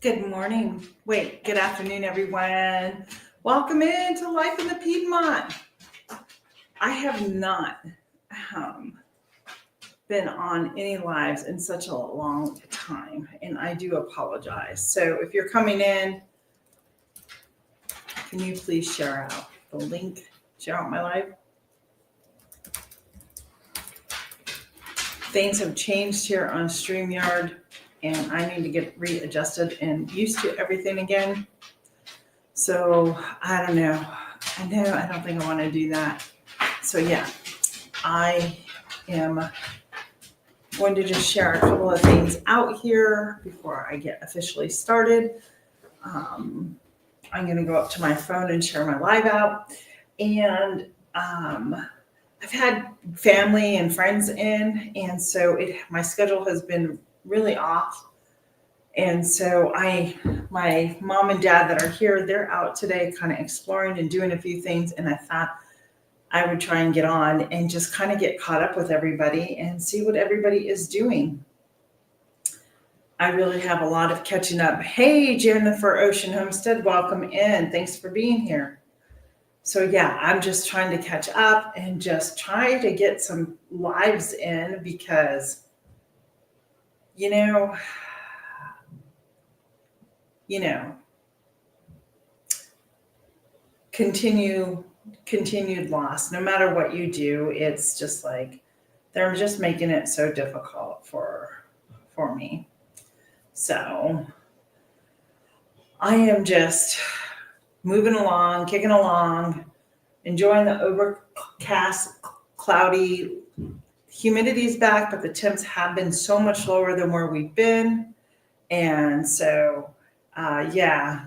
Good morning. Good afternoon, everyone. Welcome into Life in the Piedmont. I have not been on any lives in such a long time, and I do apologize. So if you're coming in, can you please share out the link, share out my live? Things have changed here on StreamYard, and I need to get readjusted and used to everything again. So I don't know. I don't think I want to do that. So yeah, I am going to just share a couple of things out here before I get officially started. I'm going to go up to my phone and share my live out. And I've had family and friends in, and so my schedule has been really off. And so my mom and dad that are here, they're out today kind of exploring and doing a few things. And I thought I would try and get on and just kind of get caught up with everybody and see what everybody is doing. I really have a lot of catching up. Hey, Jennifer Ocean Homestead, welcome in. Thanks for being here. So yeah, I'm just trying to catch up and just try to get some lives in because, continued loss. No matter what you do, it's just like they're just making it so difficult for me. So I am just moving along, kicking along, enjoying the overcast, cloudy. Humidity's back, but the temps have been so much lower than where we've been. And so, yeah.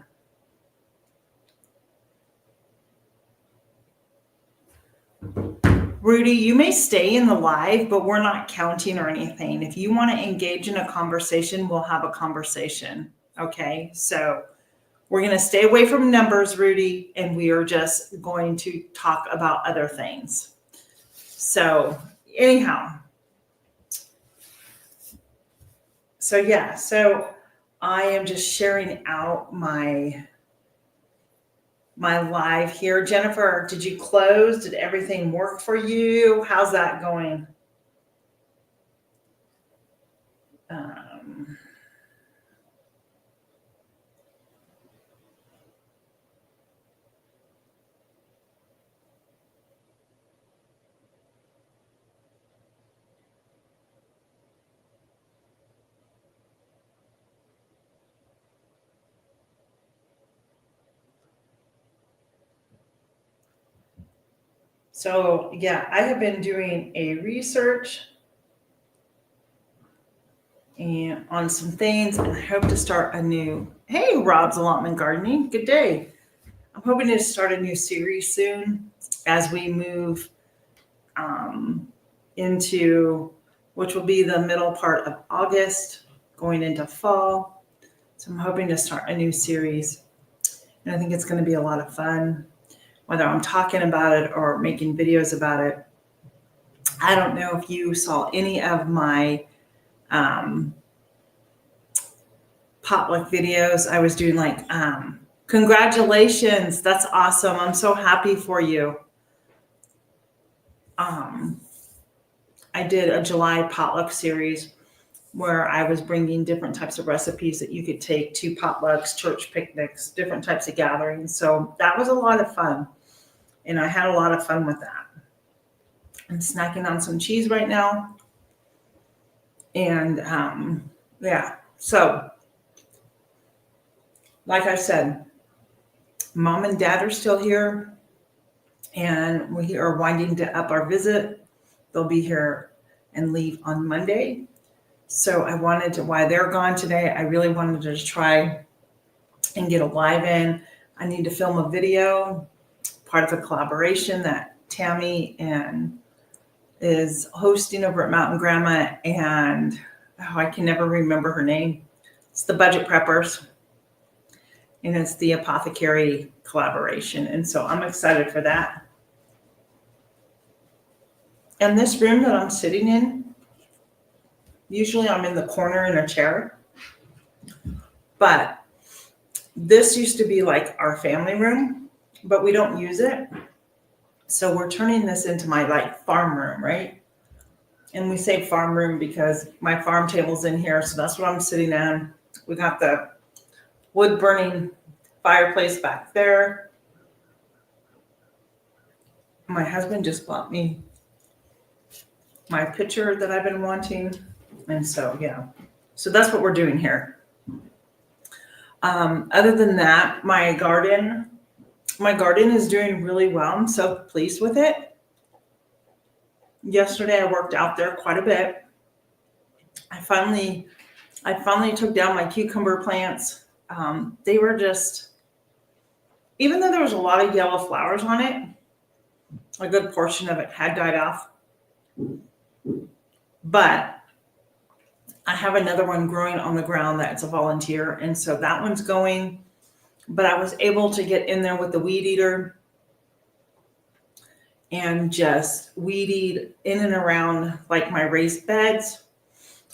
Rudy, you may stay in the live, but we're not counting or anything. If you want to engage in a conversation, we'll have a conversation. Okay, so we're going to stay away from numbers, Rudy, and we are just going to talk about other things. So anyhow, so I am just sharing out my live here. Jennifer, did you close? Did everything work for you? How's that going? So yeah, I have been doing a research and on some things, and I hope to start a new. Hey, Rob's Allotment Gardening. Good day. I'm hoping to start a new series soon as we move into, which will be the middle part of August, going into fall. So I'm hoping to start a new series, and I think it's going to be a lot of fun. Whether I'm talking about it or making videos about it. I don't know if you saw any of my potluck videos. I was doing like, congratulations. That's awesome. I'm so happy for you. I did a July potluck series where I was bringing different types of recipes that you could take to potlucks, church picnics, different types of gatherings. So that was a lot of fun. And I had a lot of fun with that. I'm snacking on some cheese right now. And yeah, so like I said, mom and dad are still here. And we are winding up our visit. They'll be here and leave on Monday. So I wanted to, while they're gone today, I really wanted to just try and get a live in. I need to film a video, part of a collaboration that Tammy is hosting over at Mountain Grandma, and I can never remember her name. It's the Budget Preppers, and it's the Apothecary collaboration. And so I'm excited for that. And this room that I'm sitting in, usually I'm in the corner in a chair, but This used to be like our family room, but we don't use it. So we're turning this into my like farm room, right? And we say farm room because my farm table's in here. So that's what I'm sitting on. We got the wood burning fireplace back there. My husband just bought me my picture that I've been wanting. And so, yeah. So that's what we're doing here. Other than that, my garden is doing really well. I'm so pleased with it. Yesterday I worked out there quite a bit. I finally took down my cucumber plants. They were just, even though there was a lot of yellow flowers on it, a good portion of it had died off. But I have another one growing on the ground that's a volunteer. And so that one's going, but I was able to get in there with the weed eater and just weed eat in and around like my raised beds.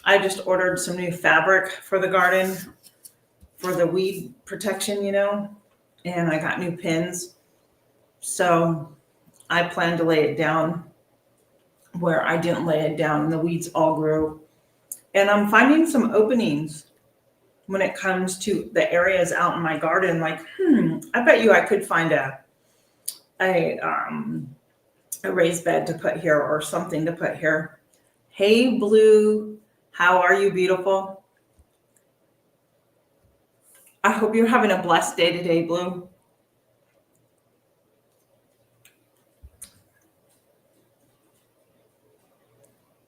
I just ordered some new fabric for the garden for the weed protection, and I got new pins. So I plan to lay it down where I didn't lay it down and the weeds all grew. And I'm finding some openings when it comes to the areas out in my garden. Like, I bet you I could find a raised bed to put here or something to put here. Hey, Blue, how are you, beautiful? I hope you're having a blessed day today, Blue.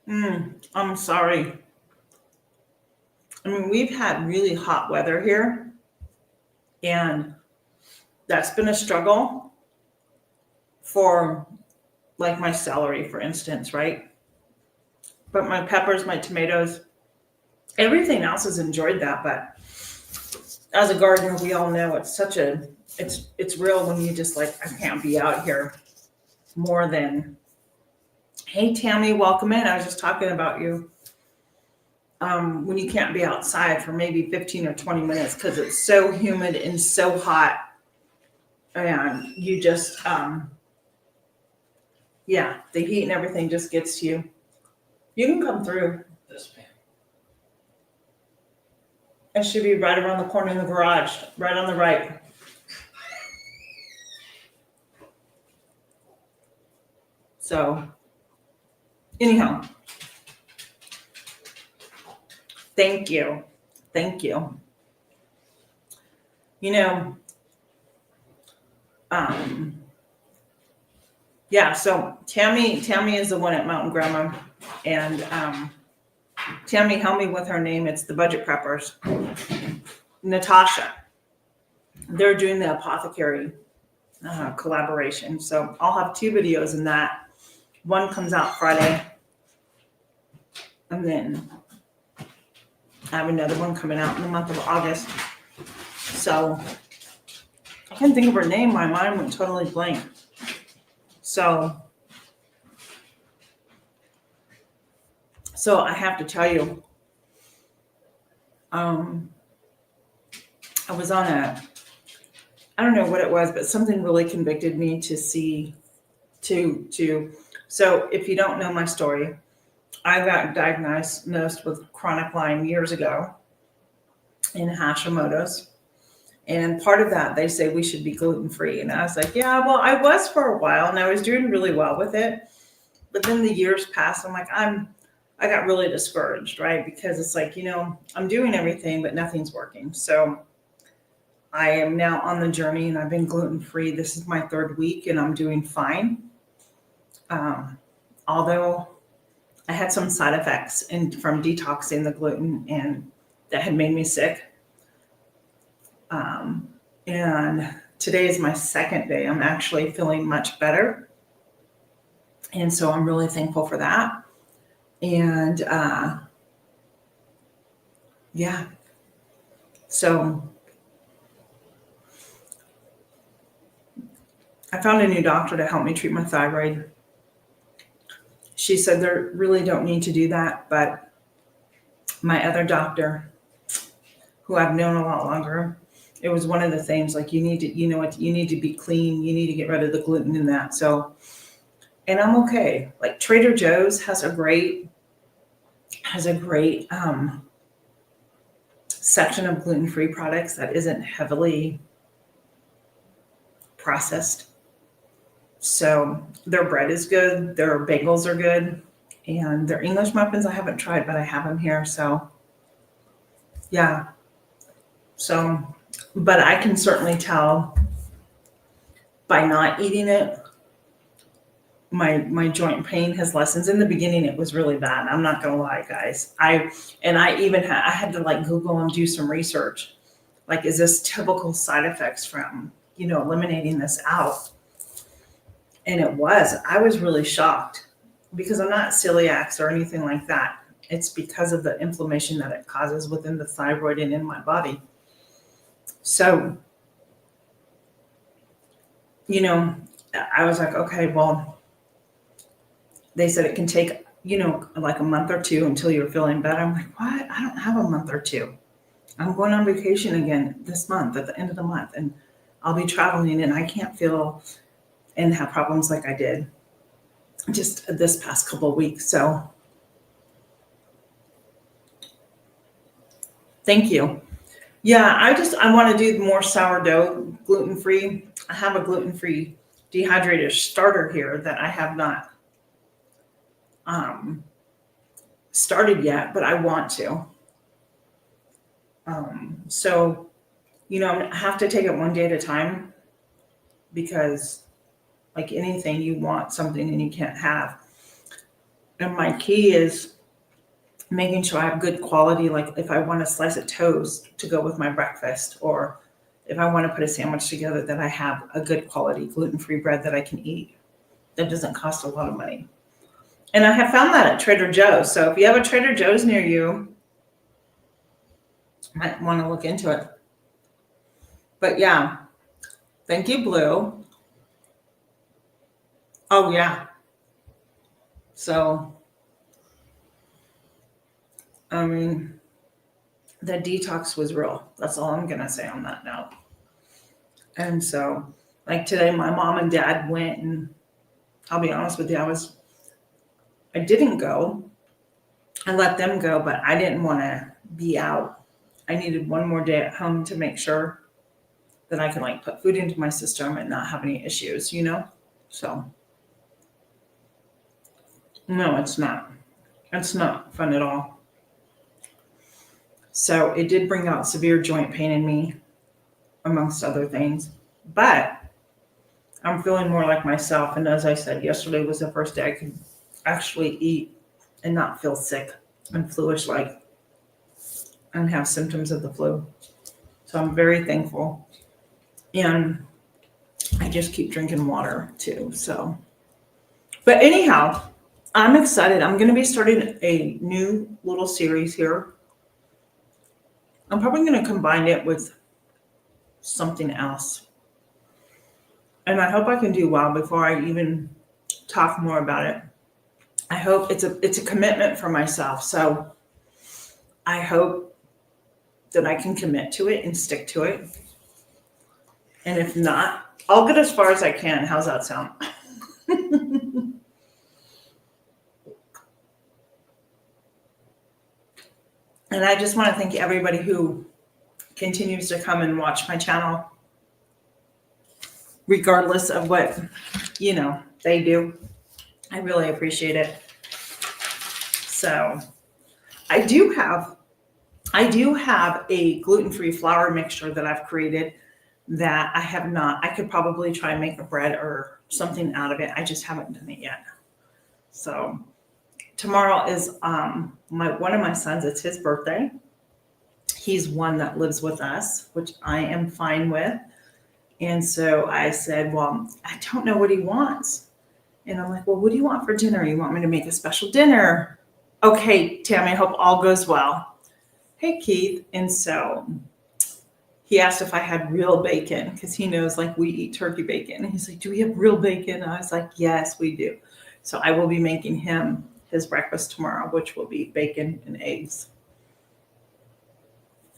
I'm sorry. I mean, we've had really hot weather here, and that's been a struggle for like my celery, for instance, right? But my peppers, my tomatoes, everything else has enjoyed that. But as a gardener, we all know it's real when you just like, I can't be out here more than, hey, Tammy, welcome in. I was just talking about you. When you can't be outside for maybe 15 or 20 minutes because it's so humid and so hot, and you just, the heat and everything just gets to you. You can come through. This pan. It should be right around the corner in the garage, right on the right. So, anyhow. Thank you. So Tammy is the one at Mountain Grandma, and Tammy helped me with her name. It's the Budget Preppers. Natasha. They're doing the apothecary collaboration. So I'll have 2 videos in that. One comes out Friday, and then I have another one coming out in the month of August. So I can't think of her name. My mind went totally blank. So I have to tell you, I was on I don't know what it was, but something really convicted me to see, so if you don't know my story, I got diagnosed with chronic Lyme years ago in Hashimoto's. And part of that, they say we should be gluten-free. And I was like, yeah, well, I was for a while and I was doing really well with it. But then the years passed. I'm like, I got really discouraged, right? Because it's like, I'm doing everything, but nothing's working. So I am now on the journey and I've been gluten-free. This is my 3rd week and I'm doing fine. Although I had some side effects from detoxing the gluten, and that had made me sick. And today is my 2nd day. I'm actually feeling much better. And so I'm really thankful for that. And so I found a new doctor to help me treat my thyroid. She said they really don't need to do that, but my other doctor, who I've known a lot longer, it was one of the things like you need to, you need to be clean. You need to get rid of the gluten in that. So, and I'm okay. Like Trader Joe's has a great section of gluten-free products that isn't heavily processed. So their bread is good, their bagels are good, and their English muffins I haven't tried, but I have them here. So yeah. So, but I can certainly tell by not eating it, my joint pain has lessened. In the beginning, it was really bad. I'm not gonna lie, guys. I had to like Google and do some research. Like, is this typical side effects from eliminating this out? And it was. I was really shocked because I'm not celiac or anything like that. It's because of the inflammation that it causes within the thyroid and in my body. So, I was like, okay, well, they said it can take, like a month or two until you're feeling better. I'm like, what? I don't have a month or two. I'm going on vacation again this month at the end of the month, and I'll be traveling, and I can't feel and have problems like I did just this past couple of weeks. So thank you. Yeah, I want to do more sourdough gluten-free. I have a gluten-free dehydrator starter here that I have not started yet, but I want to. So, I have to take it one day at a time because like anything, you want something and you can't have. And my key is making sure I have good quality. Like if I want a slice of toast to go with my breakfast, or if I want to put a sandwich together, that I have a good quality gluten-free bread that I can eat that doesn't cost a lot of money. And I have found that at Trader Joe's. So if you have a Trader Joe's near you, you might want to look into it. But yeah, thank you, Blue. Oh yeah. So, I mean, the detox was real. That's all I'm going to say on that note. And so, like today, my mom and dad went, and I'll be honest with you, I didn't go. I let them go, but I didn't want to be out. I needed one more day at home to make sure that I could like put food into my system and not have any issues, So, no, it's not. It's not fun at all. So it did bring out severe joint pain in me, amongst other things. But I'm feeling more like myself. And as I said, yesterday was the first day I could actually eat and not feel sick and fluish like and have symptoms of the flu. So I'm very thankful. And I just keep drinking water too. So, but anyhow, I'm excited. I'm going to be starting a new little series here. I'm probably going to combine it with something else. And I hope I can do well before I even talk more about it. I hope it's a commitment for myself. So I hope that I can commit to it and stick to it. And if not, I'll get as far as I can. How's that sound? And I just want to thank everybody who continues to come and watch my channel, regardless of what, they do. I really appreciate it. So I do have a gluten-free flour mixture that I've created that I have not. I could probably try and make a bread or something out of it. I just haven't done it yet. So tomorrow is one of my sons. It's his birthday. He's one that lives with us, which I am fine with. And so I said, well, I don't know what he wants. And I'm like, well, what do you want for dinner? You want me to make a special dinner? Okay, Tammy, I hope all goes well. Hey, Keith. And so he asked if I had real bacon because he knows like we eat turkey bacon. And he's like, do we have real bacon? And I was like, yes, we do. So I will be making him his breakfast tomorrow, which will be bacon and eggs.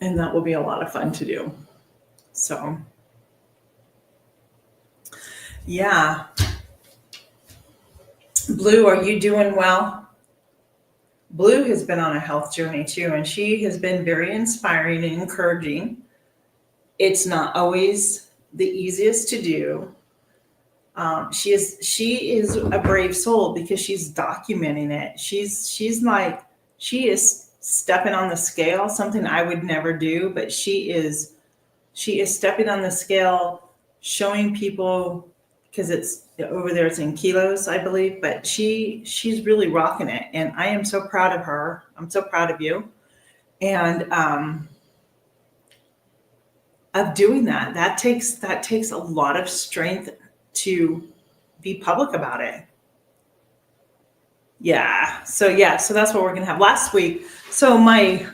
And that will be a lot of fun to do. So, yeah. Blue, are you doing well? Blue has been on a health journey too, and she has been very inspiring and encouraging. It's not always the easiest to do. She is a brave soul because she's documenting it. She is stepping on the scale, something I would never do, but she is stepping on the scale, showing people, because it's over there, it's in kilos, I believe, but she's really rocking it, and I am so proud of her. I'm so proud of you, and of doing that. That takes a lot of strength to be public about it. So that's what we're gonna have. Last week, so my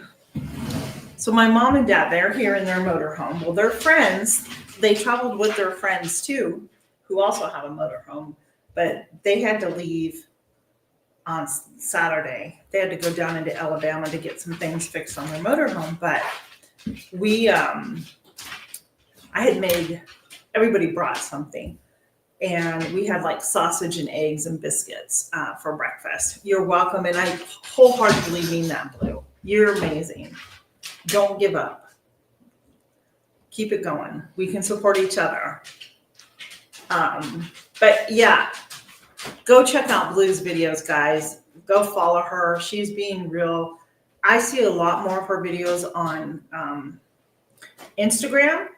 mom and dad, they're here in their motorhome. Well, their friends, they traveled with their friends too, who also have a motorhome, but they had to leave on Saturday. They had to go down into Alabama to get some things fixed on their motorhome. But I had made, everybody brought something. And we had like sausage and eggs and biscuits for breakfast. You're welcome. And I wholeheartedly mean that, Blue. You're amazing. Don't give up. Keep it going. We can support each other. But yeah, go check out Blue's videos, guys. Go follow her. She's being real. I see a lot more of her videos on Instagram.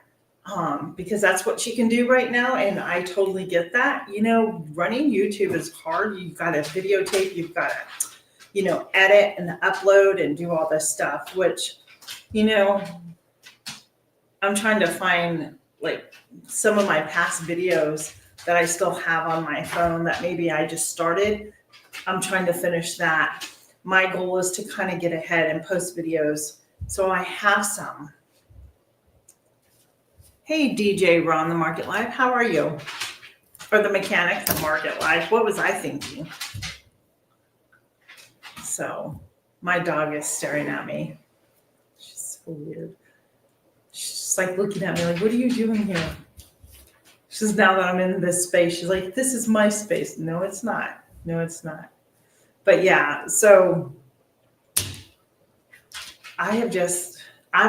Because that's what she can do right now. And I totally get that. Running YouTube is hard. You've got to videotape, you've got to, edit and upload and do all this stuff, which, I'm trying to find like some of my past videos that I still have on my phone that maybe I just started. I'm trying to finish that. My goal is to kind of get ahead and post videos. So I have some. Hey, DJ Ron, the Market Live. How are you? Or the mechanic, the Market Live. What was I thinking? So my dog is staring at me. She's so weird. She's just like looking at me like, what are you doing here? She's, now that I'm in this space, she's like, this is my space. No, it's not. No, it's not. But yeah, so I've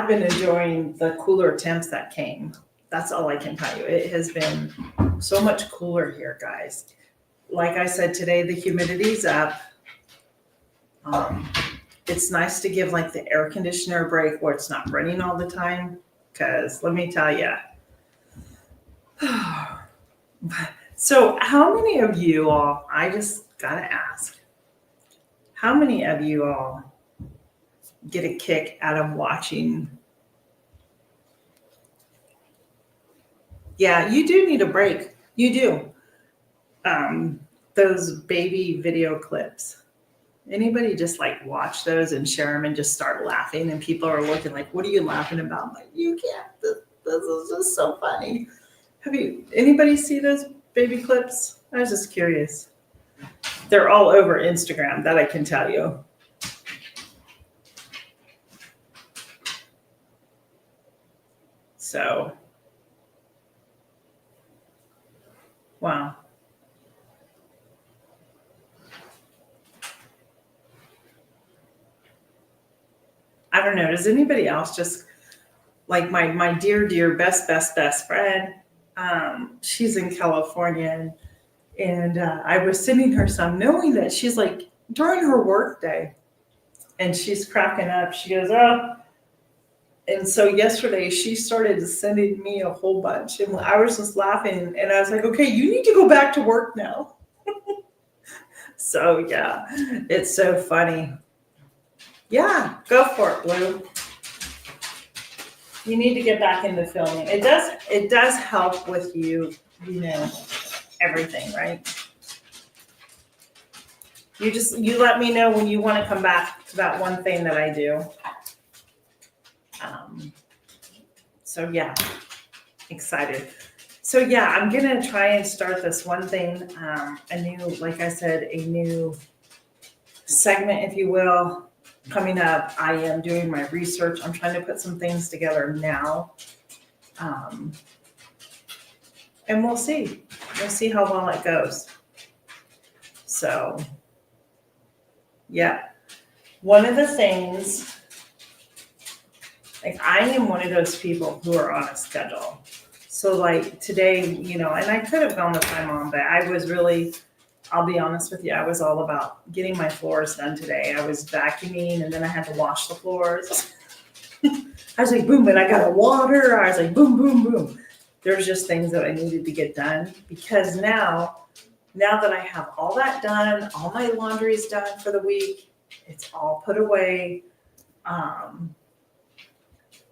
been enjoying the cooler temps that came. That's all I can tell you. It has been so much cooler here, guys. Like I said today, the humidity's up. It's nice to give like the air conditioner a break where it's not running all the time. Because let me tell you. So how many of you all, I just gotta ask, how many of you all get a kick out of watching? Yeah, you do need a break. You do. Those baby video clips. Anybody just like watch those and share them and just start laughing, and people are looking like, what are you laughing about? I'm like, you can't. This is just so funny. Anybody see those baby clips? I was just curious. They're all over Instagram, that I can tell you. So, wow. I don't know. Does anybody else just like my dear best friend? She's in California, and I was sending her some, knowing that she's like during her work day, and she's cracking up. She goes, oh. And so yesterday she started sending me a whole bunch, and I was just laughing, and I was like, okay, you need to go back to work now. So yeah, it's so funny. Yeah, go for it, Blue. You need to get back into filming. It does help with you everything, right? You let me know when you want to come back to that one thing that I do. So yeah, excited. So yeah, I'm gonna try and start this one thing, like I said, a new segment, if you will, coming up. I am doing my research. I'm trying to put some things together now Um, and we'll see. We'll see how well it goes. So, yeah. One of the things, like I am one of those people who are on a schedule. So like today, and I could have gone with my mom, but I was really, I'll be honest with you, I was all about getting my floors done today. I was vacuuming and then I had to wash the floors. I was like, boom, and I got a water. I was like, boom, boom, boom. There's just things that I needed to get done because now that I have all that done, all my laundry is done for the week, it's all put away. I'm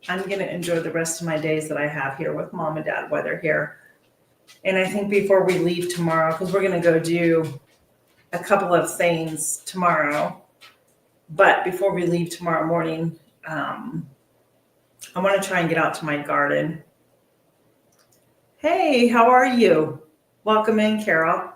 going to enjoy the rest of my days that I have here with mom and dad while they're here. And I think before we leave tomorrow, because we're going to go do a couple of things tomorrow, but before we leave tomorrow morning, I want to try and get out to my garden. Hey, how are you? Welcome in, Carol.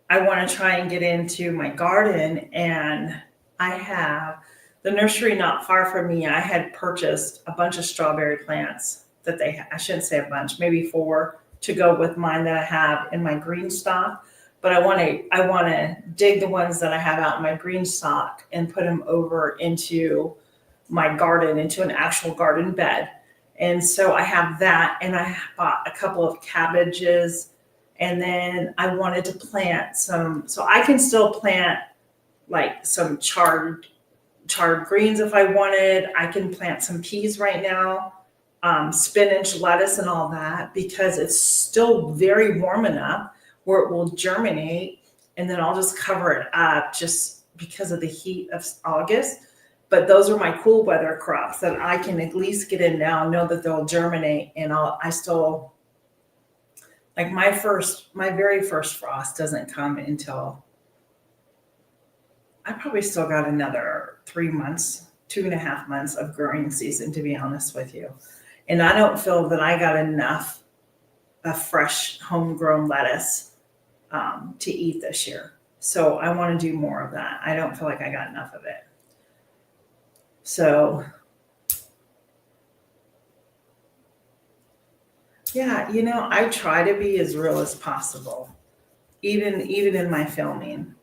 I want to try and get into my garden, and I have the nursery not far from me. I had purchased a bunch of strawberry plants that I shouldn't say a bunch, maybe 4 to go with mine that I have in my green stock. But I want to dig the ones that I have out in my green stock and put them over into my garden, into an actual garden bed. And so I have that, and I bought a couple of cabbages, and then I wanted to plant some, so I can still plant like some charred greens if I wanted. I can plant some peas right now, spinach, lettuce, and all that, because it's still very warm enough where it will germinate, and then I'll just cover it up just because of the heat of August. But those are my cool weather crops that I can at least get in now, know that they'll germinate, and I still, like my very first frost doesn't come until, I probably still got another 3 months, 2.5 months of growing season, to be honest with you. And I don't feel that I got enough of fresh homegrown lettuce to eat this year. So I want to do more of that. I don't feel like I got enough of it. So, yeah, I try to be as real as possible, even in my filming.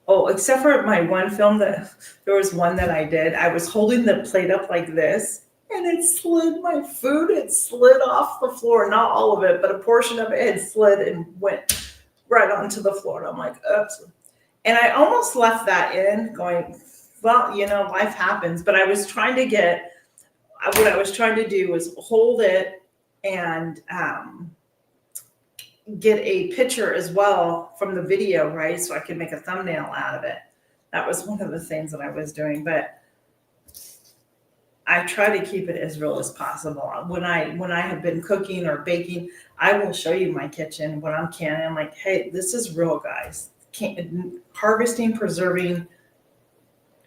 Oh, except for my one film there was one that I did. I was holding the plate up like this, and it slid off the floor. Not all of it, but a portion of it had slid and went right onto the floor. And I'm like, oops. And I almost left that in going, well, life happens. But I was trying to what I was trying to do was hold it and get a picture as well from the video, right? So I could make a thumbnail out of it. That was one of the things that I was doing, but I try to keep it as real as possible. When I have been cooking or baking, I will show you my kitchen when I'm canning. I'm like, hey, this is real, guys. Harvesting, preserving,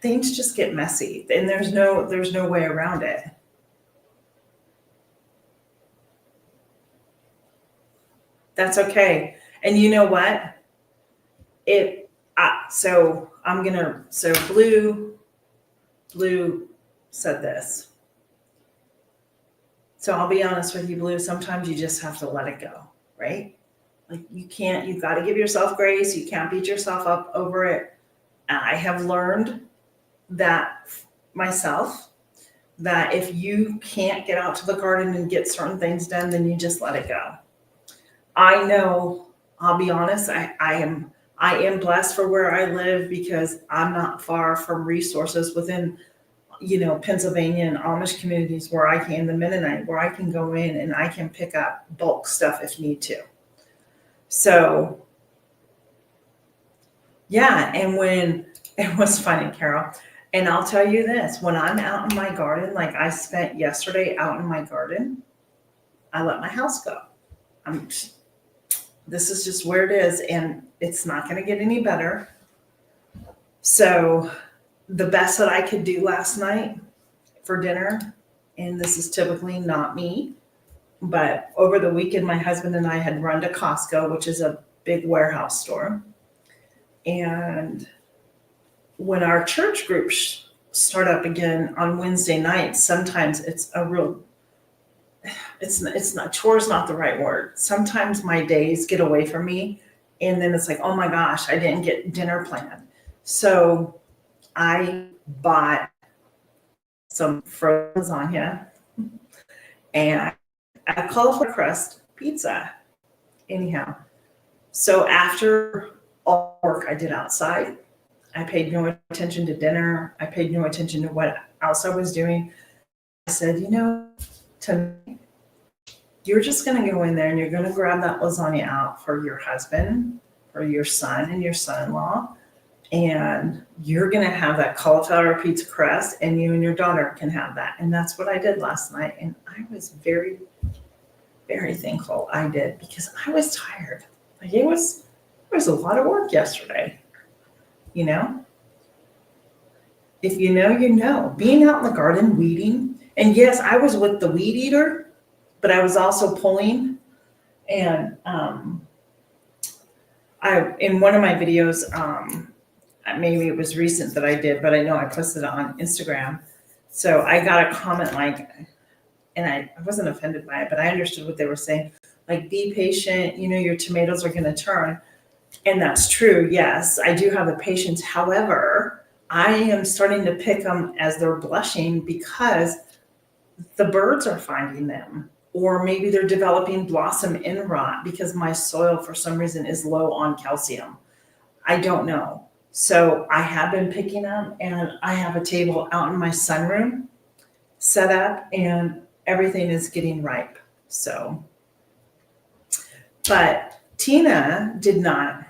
things just get messy, and there's no way around it. That's okay. And you know what? So Blue said this. So I'll be honest with you, Blue, sometimes you just have to let it go, right? Like you've got to give yourself grace. You can't beat yourself up over it. I have learned that myself, that if you can't get out to the garden and get certain things done, then you just let it go. I know, I'll be honest, I am blessed for where I live because I'm not far from resources within, Pennsylvania and Amish communities where I can, the Mennonite, where I can go in and I can pick up bulk stuff if need to. So, yeah, and when it was funny, Carol, and I'll tell you this, when I'm out in my garden, like I spent yesterday out in my garden, I let my house go. This is just where it is, and it's not going to get any better. So the best that I could do last night for dinner, and this is typically not me, but over the weekend, my husband and I had run to Costco, which is a big warehouse store. And when our church groups start up again on Wednesday nights, sometimes it's it's not, chore's not the right word. Sometimes my days get away from me, and then it's like, oh my gosh, I didn't get dinner planned. So I bought some frozen lasagna and a cauliflower crust pizza. Anyhow, so after all the work I did outside, I paid no attention to dinner. I paid no attention to what else I was doing. I said, tonight, you're just going to go in there and you're going to grab that lasagna out for your husband, for your son and your son-in-law. And you're going to have that cauliflower pizza crust, and you and your daughter can have that. And that's what I did last night. And I was very, very thankful I did, because I was tired. Like it was a lot of work yesterday. If you know, you know. Being out in the garden weeding, and yes, I was with the weed eater, but I was also pulling. And in one of my videos, maybe it was recent that I did, but I know I posted it on Instagram. So I got a comment and I wasn't offended by it, but I understood what they were saying. Like, be patient, your tomatoes are going to turn. And that's true. Yes, I do have the patience. However, I am starting to pick them as they're blushing because the birds are finding them, or maybe they're developing blossom end rot because my soil for some reason is low on calcium. I don't know. So I have been picking them, and I have a table out in my sunroom set up, and everything is getting ripe. So, but Tina did not.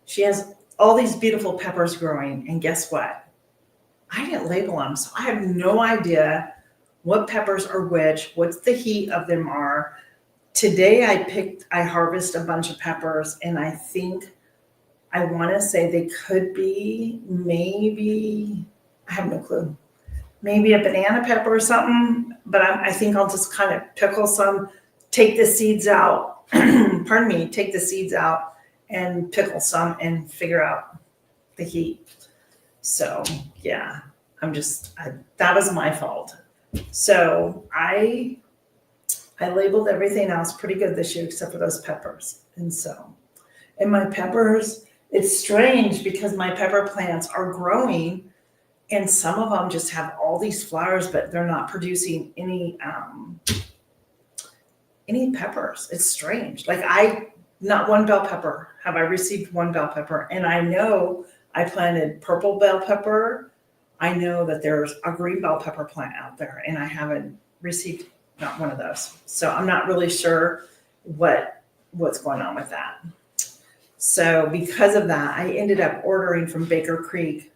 She has all these beautiful peppers growing, and guess what? I didn't label them, so I have no idea what peppers are which, what the heat of them are. Today I harvested a bunch of peppers, and I think I want to say they could be maybe, I have no clue, maybe a banana pepper or something, but I think I'll just kind of pickle some, take the seeds out, take the seeds out and pickle some and figure out the heat. So yeah, that was my fault. So I labeled everything else pretty good this year except for those peppers. And my peppers, it's strange because my pepper plants are growing, and some of them just have all these flowers, but they're not producing any peppers. It's strange. Like not one bell pepper have I received, one bell pepper. And I know I planted purple bell pepper. I know that there's a green bell pepper plant out there, and I haven't received not one of those. So I'm not really sure what's going on with that. So because of that, I ended up ordering from Baker Creek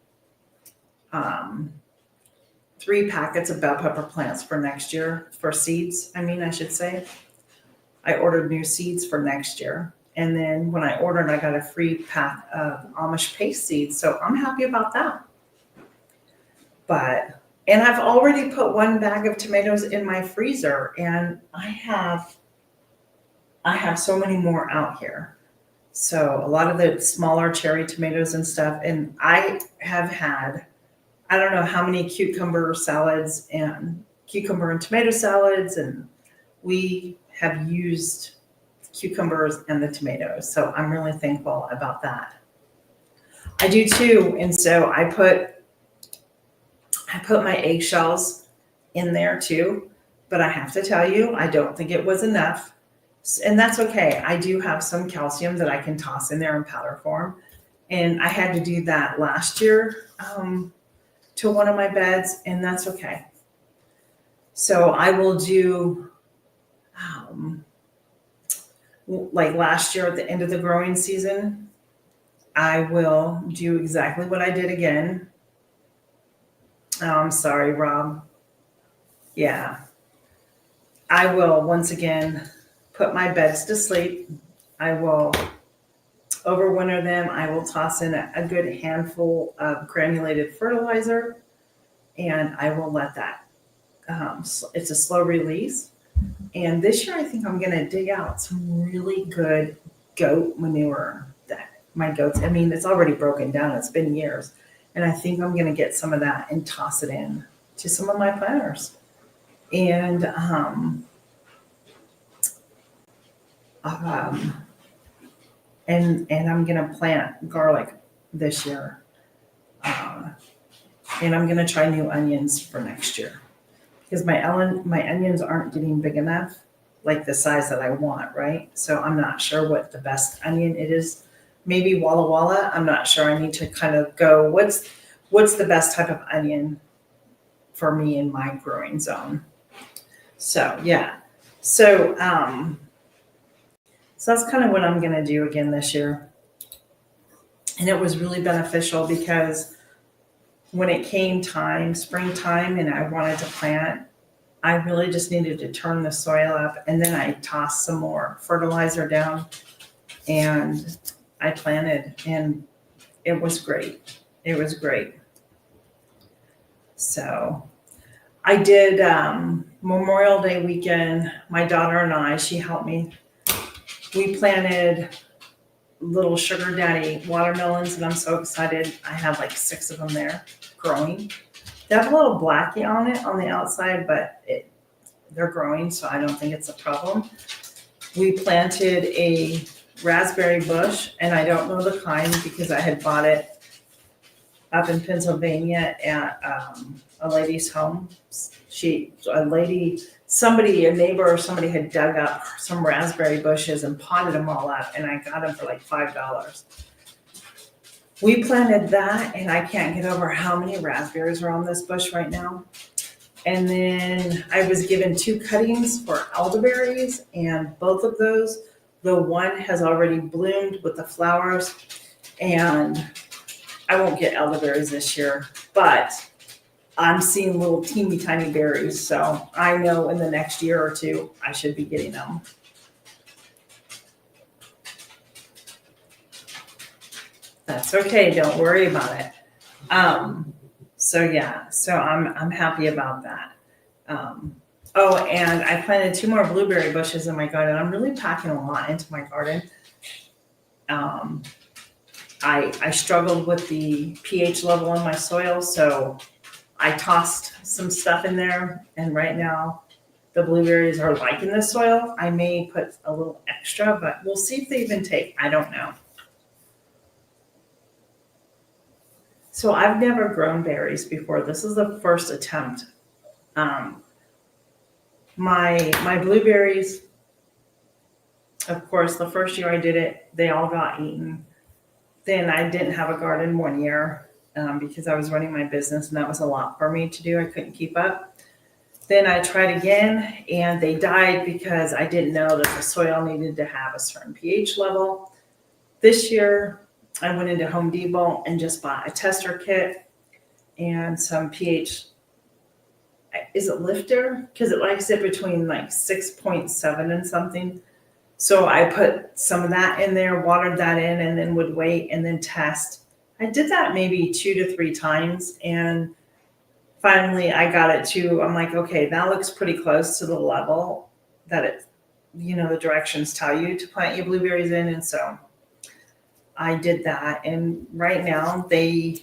3 packets of bell pepper plants for next year, for seeds. I should say. I ordered new seeds for next year. And then when I ordered, I got a free pack of Amish paste seeds. So I'm happy about that. And I've already put 1 bag of tomatoes in my freezer, and I have so many more out here. So a lot of the smaller cherry tomatoes and stuff. And I have had, I don't know how many cucumber salads and cucumber and tomato salads, and we have used cucumbers and the tomatoes. So I'm really thankful about that. I do too. And so I put my eggshells in there too, but I have to tell you, I don't think it was enough. And that's okay. I do have some calcium that I can toss in there in powder form. And I had to do that last year to one of my beds, and that's okay. So I will do, like last year at the end of the growing season, I will do exactly what I did again. Oh, I'm sorry, Rob. Yeah. I will once again put my beds to sleep. I will overwinter them. I will toss in a good handful of granulated fertilizer, and I will let that, it's a slow release. And this year, I think I'm going to dig out some really good goat manure that my goats, it's already broken down. It's been years. And I think I'm going to get some of that and toss it in to some of my planters. And um, and I'm gonna plant garlic this year, uh, and I'm gonna try new onions for next year because my onions aren't getting big enough, like the size that I want, right? So I'm not sure what the best onion it is. Maybe Walla Walla. I'm not sure. I need to kind of go. What's the best type of onion for me in my growing zone? So yeah. So so that's kind of what I'm gonna do again this year. And it was really beneficial because when it came time, springtime, and I wanted to plant, I really just needed to turn the soil up, and then I tossed some more fertilizer down and I planted, and it was great. It was great. So I did Memorial Day weekend. My daughter and I, she helped me. We planted little sugar daddy watermelons, and I'm so excited. I have like 6 of them there growing. They have a little blackie on it on the outside, but they're growing, so I don't think it's a problem. We planted a raspberry bush, and I don't know the kind because I had bought it up in Pennsylvania at a lady's home. A neighbor or somebody had dug up some raspberry bushes and potted them all up, and I got them for like $5. We planted that, and I can't get over how many raspberries are on this bush right now. And then I was given 2 cuttings for elderberries, and both of those, the one has already bloomed with the flowers, and I won't get elderberries this year, but I'm seeing little teeny tiny berries, so I know in the next year or 2 I should be getting them. That's okay, don't worry about it. So yeah, so I'm happy about that. Oh, and I planted 2 more blueberry bushes in my garden. I'm really packing a lot into my garden. Um, I struggled with the pH level in my soil, so I tossed some stuff in there, and right now the blueberries are liking the soil. I may put a little extra, but we'll see if they even take. I don't know. So I've never grown berries before. This is the first attempt. Um, my blueberries, of course, the first year I did it, they all got eaten. Then I didn't have a garden one year because I was running my business, and that was a lot for me to do. I couldn't keep up. Then I tried again, and they died because I didn't know that the soil needed to have a certain pH level. This year, I went into Home Depot and just bought a tester kit and some pH. Is it lifter? Because it likes it between like 6.7 and something. So I put some of that in there, watered that in, and then would wait and then test. I did that maybe 2 to 3 times, and finally I got it to, I'm like, okay, that looks pretty close to the level that it, the directions tell you to plant your blueberries in. And so I did that, and right now they're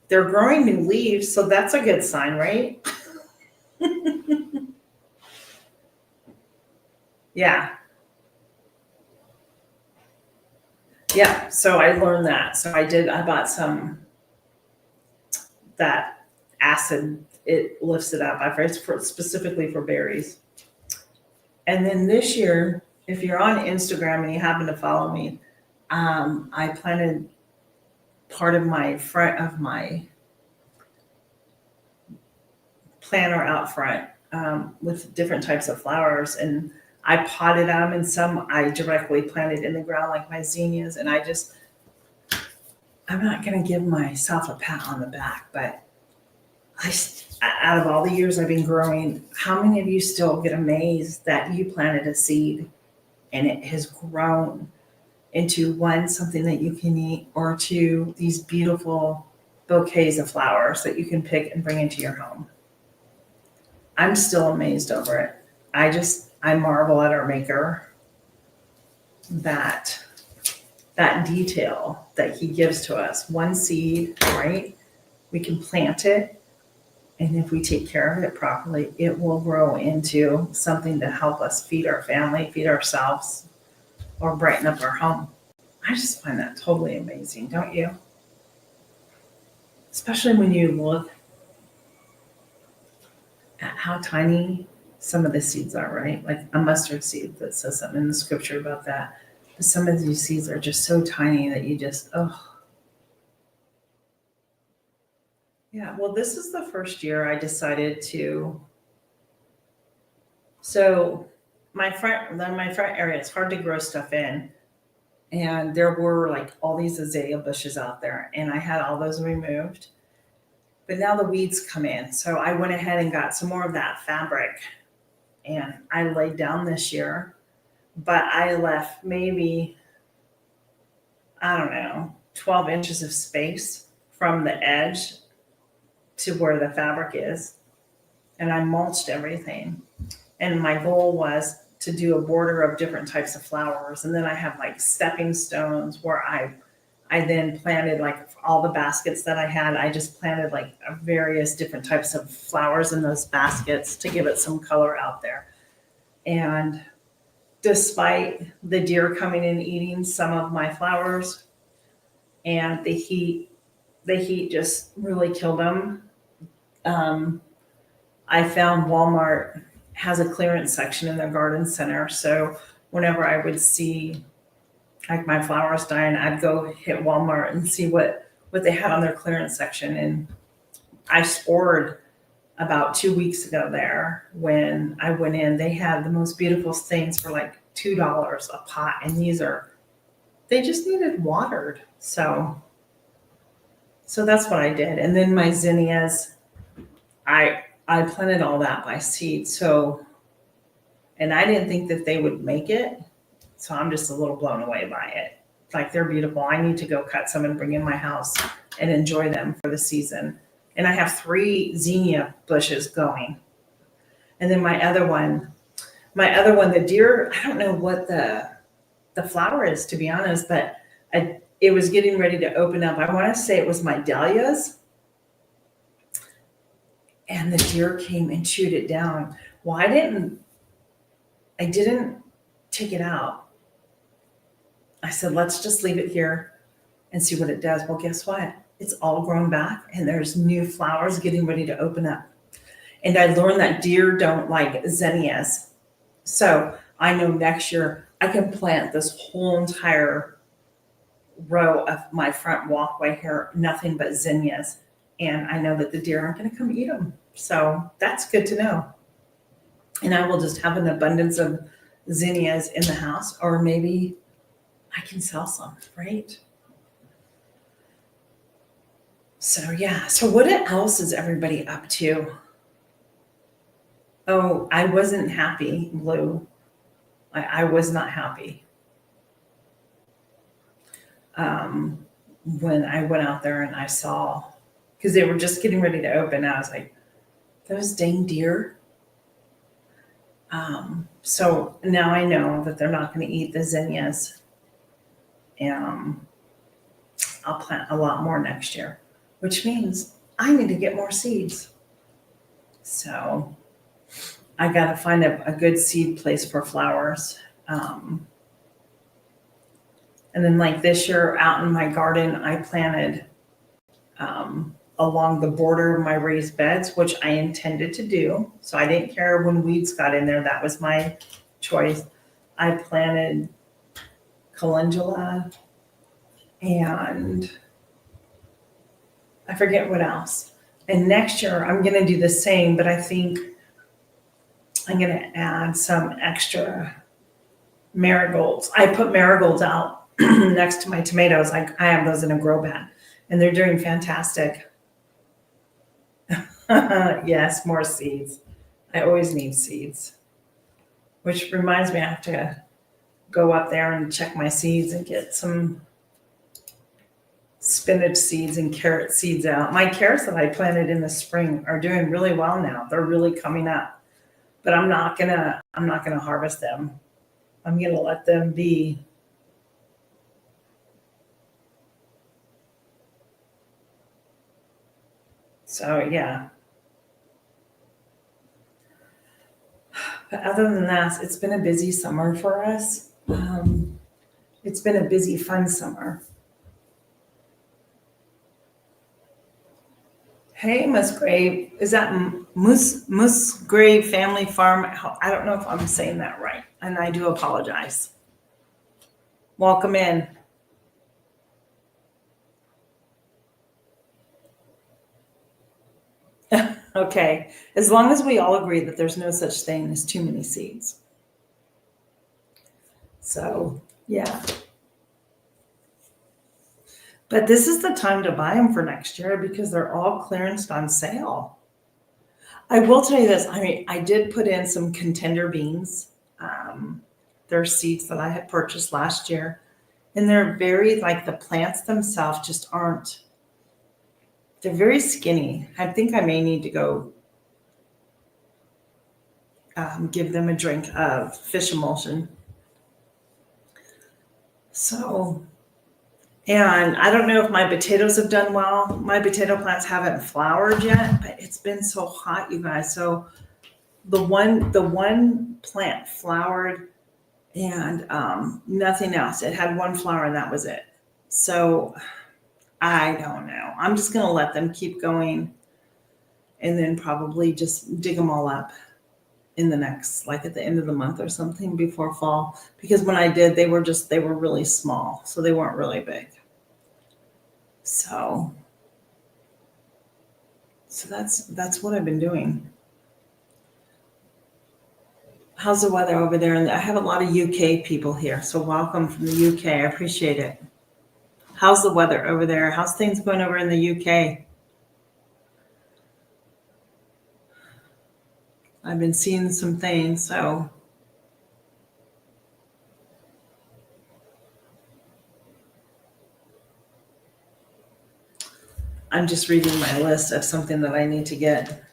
growing new leaves, so that's a good sign, right? Yeah. Yeah, so I learned that. So I bought some, that acid, it lifts it up. It's specifically for berries. And then this year, if you're on Instagram and you happen to follow me, I planted part of my front of my planter out front with different types of flowers, and I potted them, and some I directly planted in the ground like my zinnias. And I'm not going to give myself a pat on the back, but out of all the years I've been growing, how many of you still get amazed that you planted a seed and it has grown into something that you can eat, or 2, these beautiful bouquets of flowers that you can pick and bring into your home? I'm still amazed over it. I marvel at our maker, that detail that he gives to us. One seed, right? We can plant it, And if we take care of it properly, it will grow into something to help us feed our family, feed ourselves, or brighten up our home. I just find that totally amazing, don't you? Especially when you look at how tiny some of the seeds are, right? Like a mustard seed that says something in the scripture about that. But some of these seeds are just so tiny that you just, oh. Yeah, well, this is the first year I decided to. So my front area, it's hard to grow stuff in. And there were like all these azalea bushes out there, and I had all those removed. But now the weeds come in. So I went ahead and got some more of that fabric and I laid down this year, but I left maybe, I don't know, 12 inches of space from the edge to where the fabric is. And I mulched everything. And my goal was to do a border of different types of flowers. And then I have like stepping stones where I then planted like all the baskets that I had. I just planted like various different types of flowers in those baskets to give it some color out there. And despite the deer coming in eating some of my flowers and the heat just really killed them. I found Walmart has a clearance section in their garden center. So whenever I would see like my flowers dying, I'd go hit Walmart and see what they had on their clearance section. And I scored about 2 weeks ago there when I went in. They had the most beautiful things for like $2 a pot, and they just needed watered. So that's what I did. And then my zinnias, I planted all that by seed. So, and I didn't think that they would make it. So I'm just a little blown away by it. Like they're beautiful. I need to go cut some and bring in my house and enjoy them for the season. And I have 3 zinnia bushes going. And then my other one, the deer, I don't know what the flower is, to be honest, but it was getting ready to open up. I want to say it was my dahlias. And the deer came and chewed it down. Well, I didn't take it out. I said, let's just leave it here and see what it does. Well, guess what? It's all grown back and there's new flowers getting ready to open up. And I learned that deer don't like zinnias. So I know next year I can plant this whole entire row of my front walkway here, nothing but zinnias. And I know that the deer aren't going to come eat them. So that's good to know. And I will just have an abundance of zinnias in the house, or maybe I can sell some, right? So yeah. So what else is everybody up to? Oh, I wasn't happy, Lou. I was not happy. When I went out there and I saw, because they were just getting ready to open, I was like, those dang deer. So now I know that they're not going to eat the zinnias. I'll plant a lot more next year, which means I need to get more seeds. So I got to find a good seed place for flowers. And then like this year out in my garden, I planted along the border of my raised beds, which I intended to do. So I didn't care when weeds got in there. That was my choice. I planted calendula and I forget what else. And next year I'm going to do the same, but I think I'm going to add some extra marigolds. I put marigolds out next to my tomatoes. I have those in a grow bag and they're doing fantastic. Yes, more seeds. I always need seeds. Which reminds me, I have to go up there and check my seeds and get some spinach seeds and carrot seeds out. My carrots that I planted in the spring are doing really well now. They're really coming up. But I'm not gonna harvest them. I'm gonna let them be. So yeah. But other than that, it's been a busy summer for us. It's been a busy, fun summer. Hey, Musgrave. Is that Musgrave Family Farm? I don't know if I'm saying that right, and I do apologize. Welcome in. Okay, as long as we all agree that there's no such thing as too many seeds. So, yeah. But this is the time to buy them for next year because they're all clearanced on sale. I will tell you this. I mean, I did put in some contender beans. They're seeds that I had purchased last year. And they're very, like the plants themselves just aren't, they're very skinny. I think I may need to go give them a drink of fish emulsion. So, and I don't know if my potatoes have done well. My potato plants haven't flowered yet, but it's been so hot, you guys. So the one plant flowered and nothing else. It had one flower and that was it. So I don't know. I'm just going to let them keep going and then probably just dig them all up in the next, like at the end of the month or something before fall. Because when I did, they were really small. So they weren't really big. So that's what I've been doing. How's the weather over there? And I have a lot of UK people here. So welcome from the UK. I appreciate it. How's the weather over there? How's things going over in the UK? I've been seeing some things, so I'm just reading my list of something that I need to get.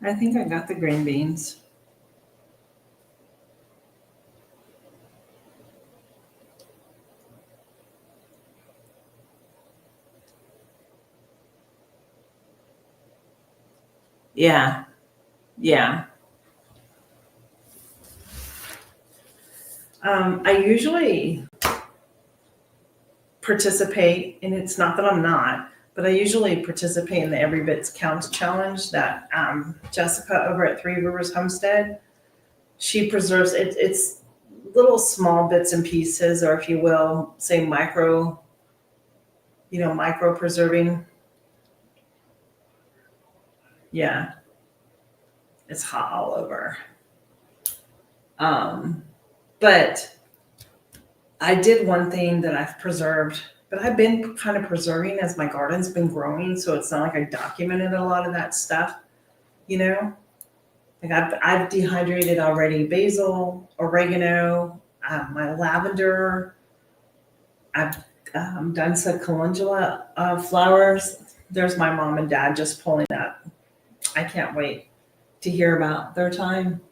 I think I got the green beans. Yeah. I usually participate, and it's not that I'm not, but I usually participate in the Every Bits Counts challenge that Jessica over at Three Rivers Homestead, she preserves it. It's little small bits and pieces, or if you will, say micro preserving. Yeah, it's hot all over. But I did one thing that I've preserved, but I've been kind of preserving as my garden's been growing. So it's not like I documented a lot of that stuff, Like I've dehydrated already basil, oregano, my lavender. I've done some calendula flowers. There's my mom and dad just pulling up. I can't wait to hear about their time.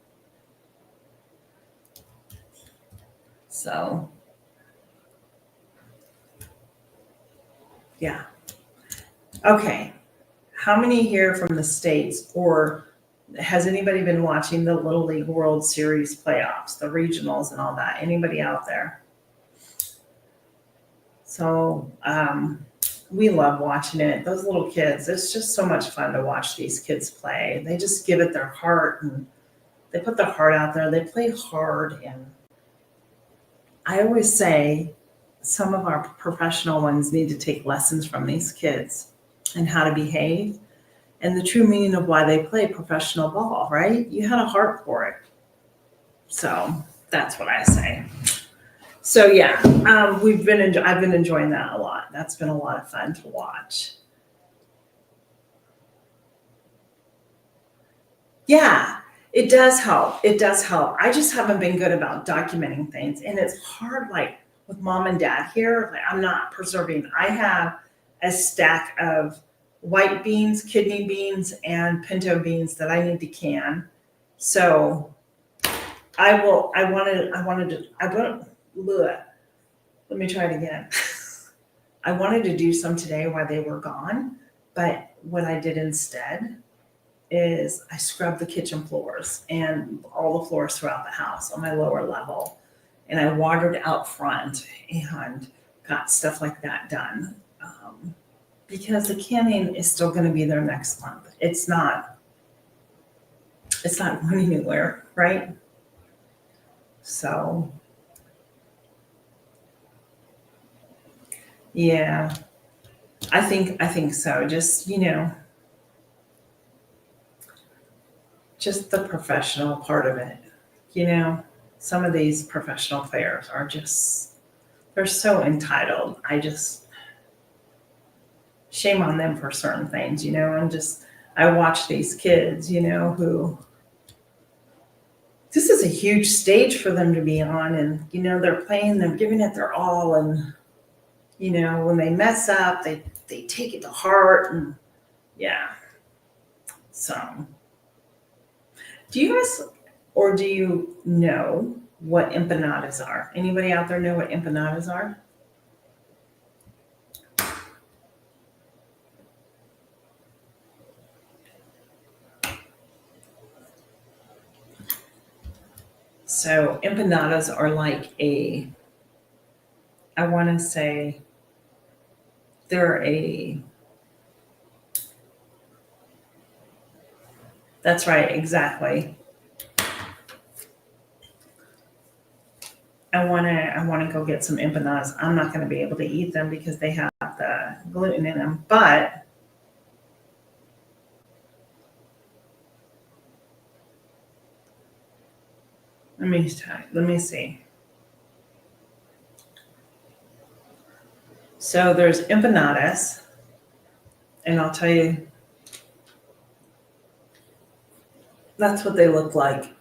So, yeah. Okay. How many here from the States, or has anybody been watching the Little League World Series playoffs, the regionals and all that? Anybody out there? So, we love watching it. Those little kids, it's just so much fun to watch these kids play. They just give it their heart and they put their heart out there. They play hard. And I always say some of our professional ones need to take lessons from these kids and how to behave and the true meaning of why they play professional ball, right? You had a heart for it. So that's what I say. So yeah, I've been enjoying that a lot. That's been a lot of fun to watch. Yeah, it does help. It does help. I just haven't been good about documenting things, and it's hard. Like with mom and dad here, like I'm not preserving. I have a stack of white beans, kidney beans, and pinto beans that I need to can. So let me try it again. I wanted to do some today while they were gone, but what I did instead is I scrubbed the kitchen floors and all the floors throughout the house on my lower level. And I watered out front and got stuff like that done. Because the canning is still going to be there next month. It's not going anywhere, right? So, yeah, I think so. Just, just the professional part of it. Some of these professional players are just, they're so entitled. Shame on them for certain things, and just, I watch these kids, who, this is a huge stage for them to be on, and, they're playing, they're giving it their all, and, when they mess up, they take it to heart, and yeah. So, do you guys, or do you know what empanadas are? Anybody out there know what empanadas are? So empanadas are like I want to say that's right, exactly. I want to go get some empanadas. I'm not going to be able to eat them because they have the gluten in them, but let me see. So there's empanadas, and I'll tell you, that's what they look like.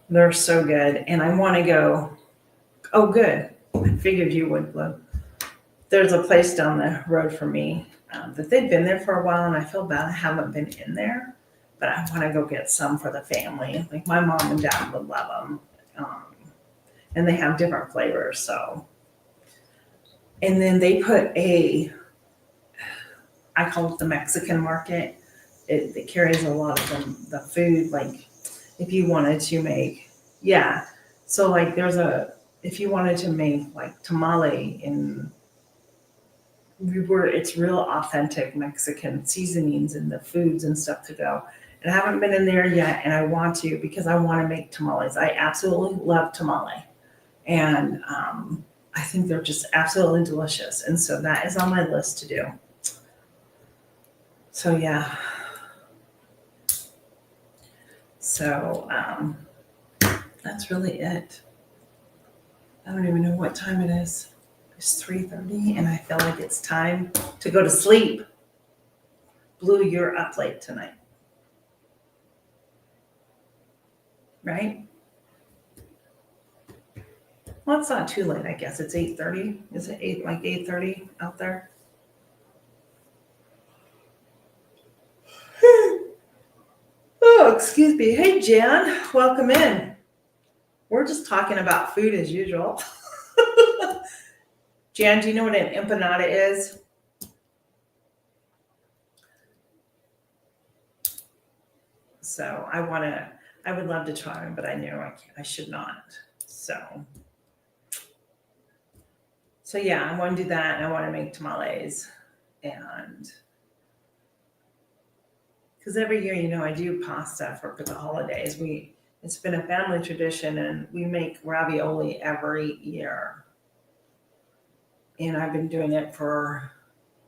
They're so good, and I want to go. Oh, good. I figured you would, Blue. There's a place down the road from me that they've been there for a while, and I feel bad I haven't been in there, but I want to go get some for the family. Like my mom and dad would love them, and they have different flavors. So, and then they put I call it the Mexican market. It carries a lot of the food. Like if you wanted to make, yeah. So like if you wanted to make like tamale it's real authentic Mexican seasonings and the foods and stuff to go. And I haven't been in there yet, and I want to because I want to make tamales. I absolutely love tamale, and I think they're just absolutely delicious. And so that is on my list to do. So yeah. So that's really it. I don't even know what time it is. It's 3:30, and I feel like it's time to go to sleep. Blue, you're up late tonight, right? Well, it's not too late, I guess. It's 8:30. Is it 8:30 out there? Oh, excuse me. Hey, Jan, welcome in. We're just talking about food as usual. Jan, do you know what an empanada is? So I would love to try them, but I know I should not. So yeah, I want to do that, and I want to make tamales, and because every year, I do pasta for the holidays. It's been a family tradition, and we make ravioli every year, and I've been doing it for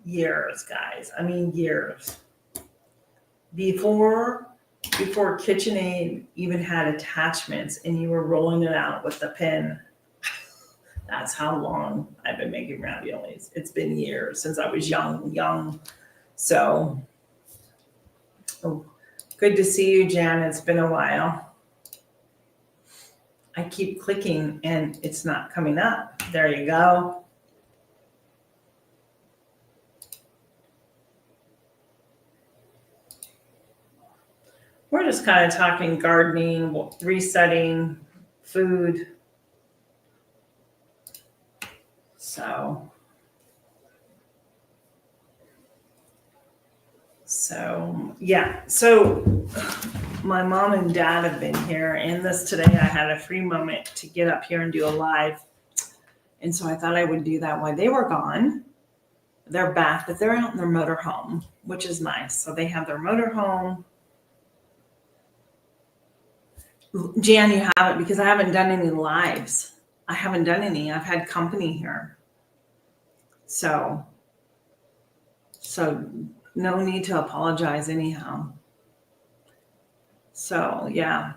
years, guys. I mean, years. Before KitchenAid even had attachments, and you were rolling it out with the pin. That's how long I've been making raviolis. It's been years since I was young. So, good to see you, Jan. It's been a while. I keep clicking and it's not coming up. There you go. we're just kind of talking gardening, resetting, food. So yeah. So my mom and dad have been here, and today I had a free moment to get up here and do a live. And so I thought I would do that while they were gone. They're back, but they're out in their motorhome, which is nice. So they have their motorhome. Jan, you haven't, because I haven't done any lives. I haven't done any. I've had company here. So no need to apologize anyhow. So yeah,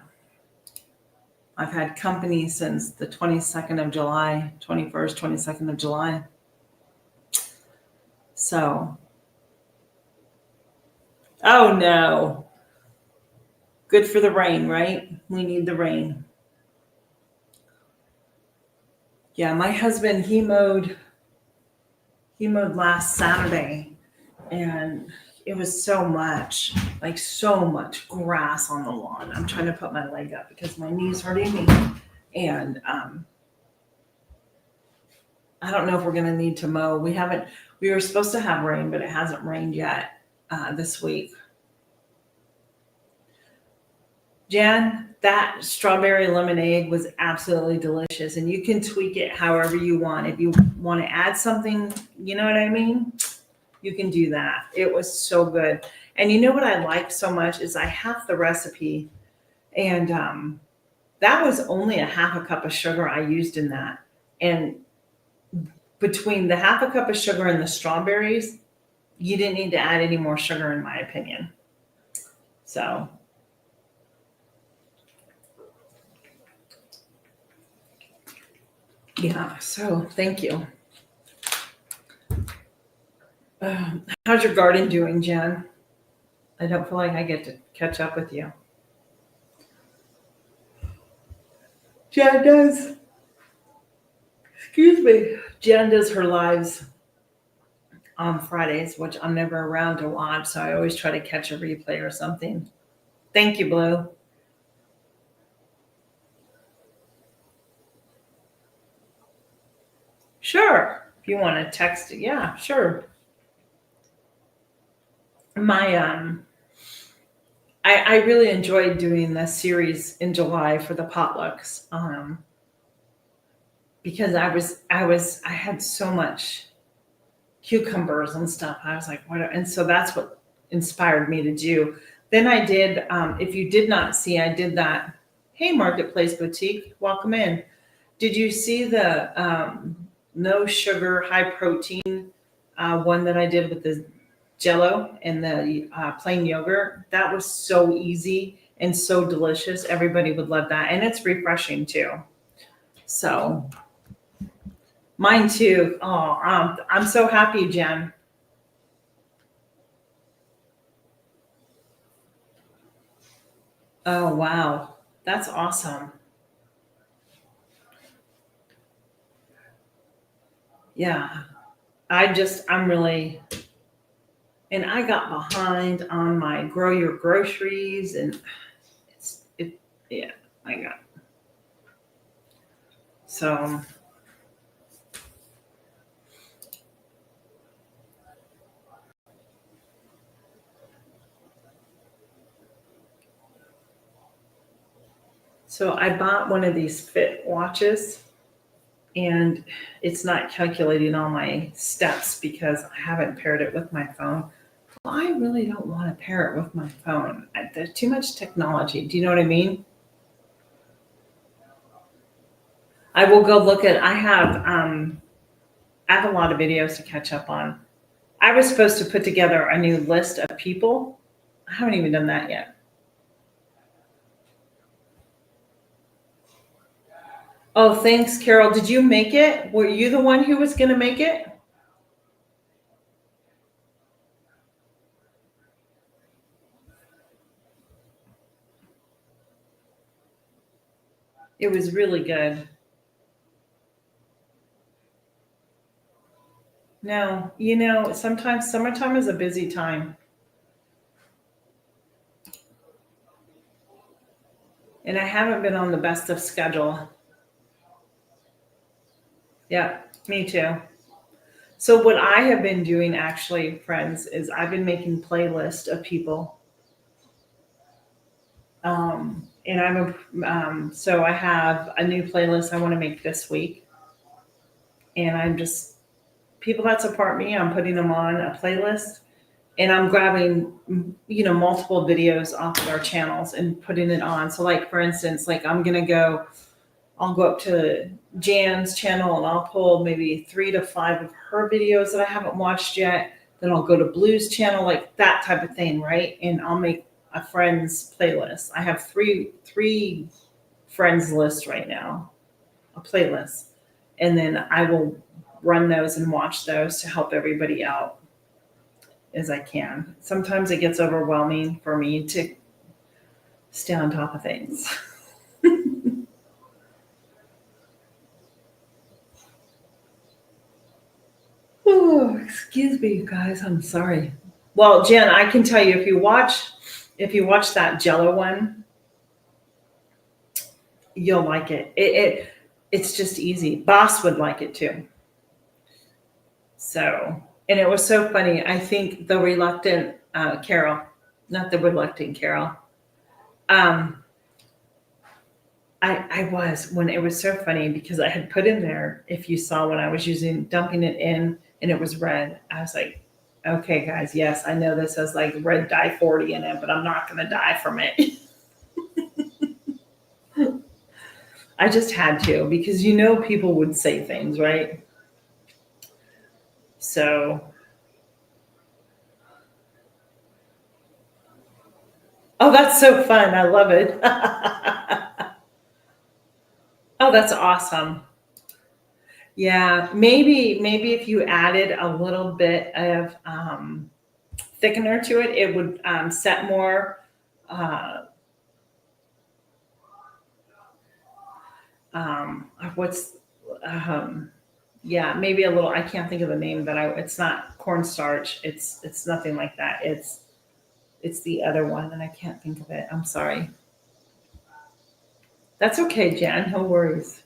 I've had company since the 22nd of July, 21st, 22nd of July. So, oh no. Good for the rain, right? We need the rain. Yeah, my husband, he mowed last Saturday, and it was so much grass on the lawn. I'm trying to put my leg up because my knee's hurting me. And I don't know if we're going to need to mow. We were supposed to have rain, but it hasn't rained yet this week. Jan, that strawberry lemonade was absolutely delicious, and you can tweak it however you want. If you want to add something, you know what I mean? You can do that. It was so good. And you know what I like so much is I have the recipe, and that was only a half a cup of sugar I used in that. And between the half a cup of sugar and the strawberries, you didn't need to add any more sugar, in my opinion. So yeah, so thank you. How's your garden doing, Jen? I don't feel like I get to catch up with you. Jen does her lives on Fridays, which I'm never around to watch, so I always try to catch a replay or something. Thank you, Blue. Sure. If you want to text it, yeah, sure. I really enjoyed doing this series in July for the potlucks, because I had so much cucumbers and stuff. I was like, what? And so that's what inspired me to do. Then I did, if you did not see, I did that. Hey, Marketplace Boutique, welcome in. Did you see the no sugar, high protein one that I did with the Jello and the plain yogurt? That was so easy and so delicious. Everybody would love that. And it's refreshing too. So mine too. Oh, I'm so happy, Jen. Oh, wow. That's awesome. Yeah. I'm really, and I got behind on my grow your groceries, and yeah, I got. So I bought one of these Fit watches, and it's not calculating all my steps because I haven't paired it with my phone. Well, I really don't want to pair it with my phone. There's too much technology. Do you know what I mean? I will go look at. I have a lot of videos to catch up on. I was supposed to put together a new list of people. I haven't even done that yet. Oh, thanks, Carol. Did you make it? Were you the one who was going to make it? It was really good. No, sometimes summertime is a busy time. And I haven't been on the best of schedule. Yeah, me too. So what I have been doing actually, friends, is I've been making playlists of people. And so I have a new playlist I want to make this week. And I'm just, people that support me, I'm putting them on a playlist, and I'm grabbing, multiple videos off of our channels and putting it on. So like, for instance, like I'll go up to Jan's channel and I'll pull maybe 3 to 5 of her videos that I haven't watched yet. Then I'll go to Blue's channel, like that type of thing, right? And I'll make a friends playlist. I have three friends list right now, a playlist. And then I will run those and watch those to help everybody out as I can. Sometimes it gets overwhelming for me to stay on top of things. Oh, excuse me, you guys. I'm sorry. Well, Jen, I can tell you if you watch that Jello one, you'll like it. It's just easy. Boss would like it too. So, and it was so funny. I think the reluctant Carol, not the reluctant Carol. Um, I was when it was so funny because I had put in there. If you saw when I was dumping it in, and it was red, I was like, okay, guys, yes, I know this has like red dye 40 in it, but I'm not going to die from it. I just had to because people would say things, right? So, oh, that's so fun. I love it. Oh, that's awesome. Yeah, maybe if you added a little bit of thickener to it, it would set more. Uh, what's yeah, maybe a little. I can't think of the name, but it's not cornstarch. It's nothing like that. It's the other one, and I can't think of it. I'm sorry. That's okay, Jan. No worries.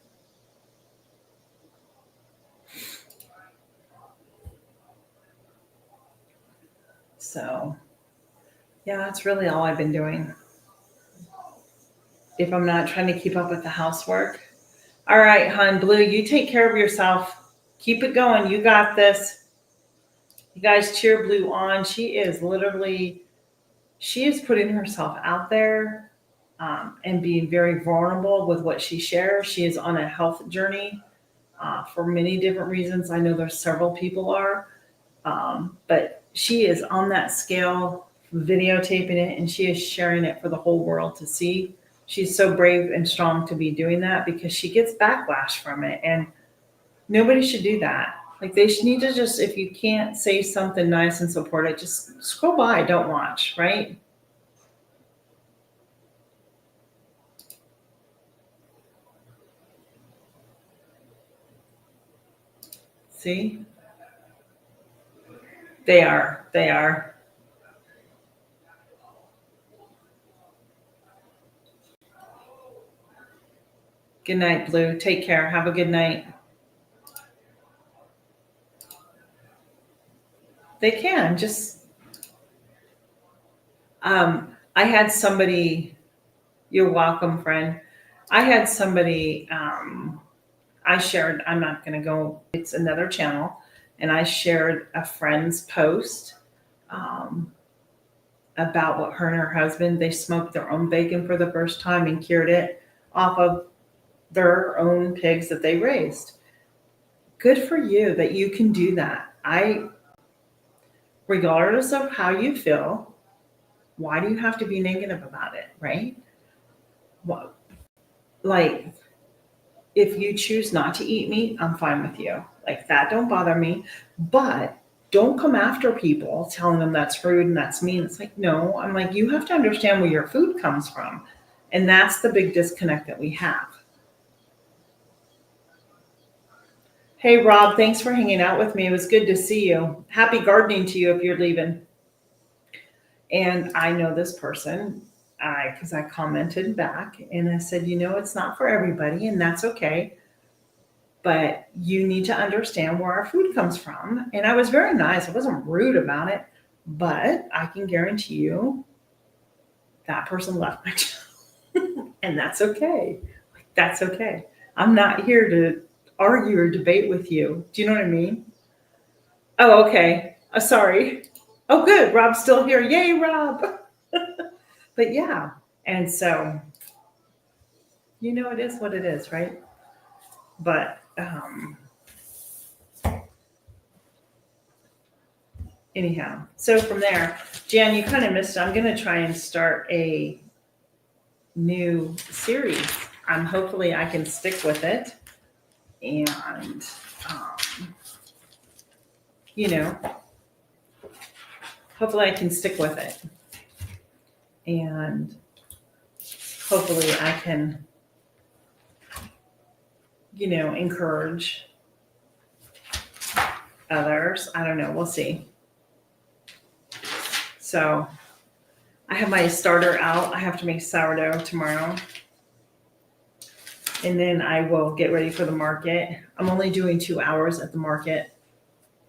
So yeah, that's really all I've been doing. If I'm not trying to keep up with the housework. All right, hon, Blue, you take care of yourself. Keep it going. You got this. You guys cheer Blue on. She is putting herself out there and being very vulnerable with what she shares. She is on a health journey for many different reasons. I know there's several people are, but she is on that scale, videotaping it, and she is sharing it for the whole world to see. She's so brave and strong to be doing that because she gets backlash from it, and nobody should do that. Like they should need to just, if you can't say something nice and support it, just scroll by, don't watch, right? See, they are. Good night, Blue. Take care. Have a good night. They can just. I had somebody. You're welcome, friend. I had somebody. I shared. I'm not going to go. It's another channel, and I shared a friend's post um, about what her and her husband. They smoked their own bacon for the first time and cured it off of their own pigs that they raised. Good for you that you can do that. Regardless of how you feel, why do you have to be negative about it, right? What, like, if you choose not to eat meat, I'm fine with you. Like, that don't bother me. But don't come after people telling them that's rude and that's mean. It's like, no, I'm like, you have to understand where your food comes from. And that's the big disconnect that we have. Hey, Rob, thanks for hanging out with me. It was good to see you. Happy gardening to you if you're leaving. And I know this person. because I commented back and I said, it's not for everybody and that's okay. But you need to understand where our food comes from. And I was very nice. I wasn't rude about it, but I can guarantee you that person left my channel and that's okay. Like, that's okay. I'm not here to argue or debate with you. Do you know what I mean? Oh, okay. Sorry. Oh, good. Rob's still here. Yay, Rob. But yeah. And so, it is what it is, right? But anyhow, so from there, Jan, you kind of missed it. I'm going to try and start a new series. Hopefully I can stick with it. And, hopefully I can stick with it. And hopefully I can, encourage others. I don't know. We'll see. So I have my starter out. I have to make sourdough tomorrow. And then I will get ready for the market. I'm only doing 2 hours at the market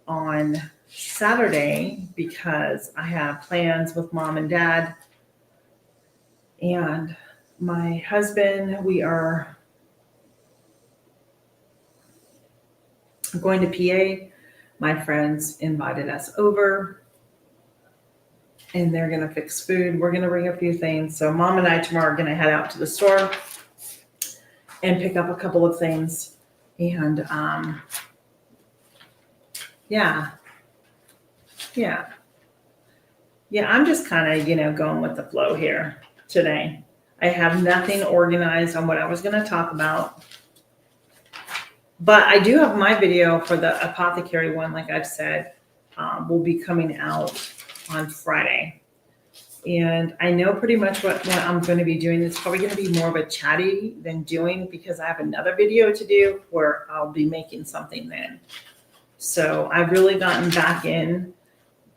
on Saturday because I have plans with mom and dad and my husband. We are going to PA. My friends invited us over and they're going to fix food. We're going to bring a few things. So mom and I tomorrow are going to head out to the store and pick up a couple of things. And yeah, I'm just kind of, going with the flow here today. I have nothing organized on what I was going to talk about. But I do have my video for the apothecary one, like I've said, will be coming out on Friday. And I know pretty much what I'm going to be doing. It's probably going to be more of a chatty than doing because I have another video to do where I'll be making something then. So I've really gotten back in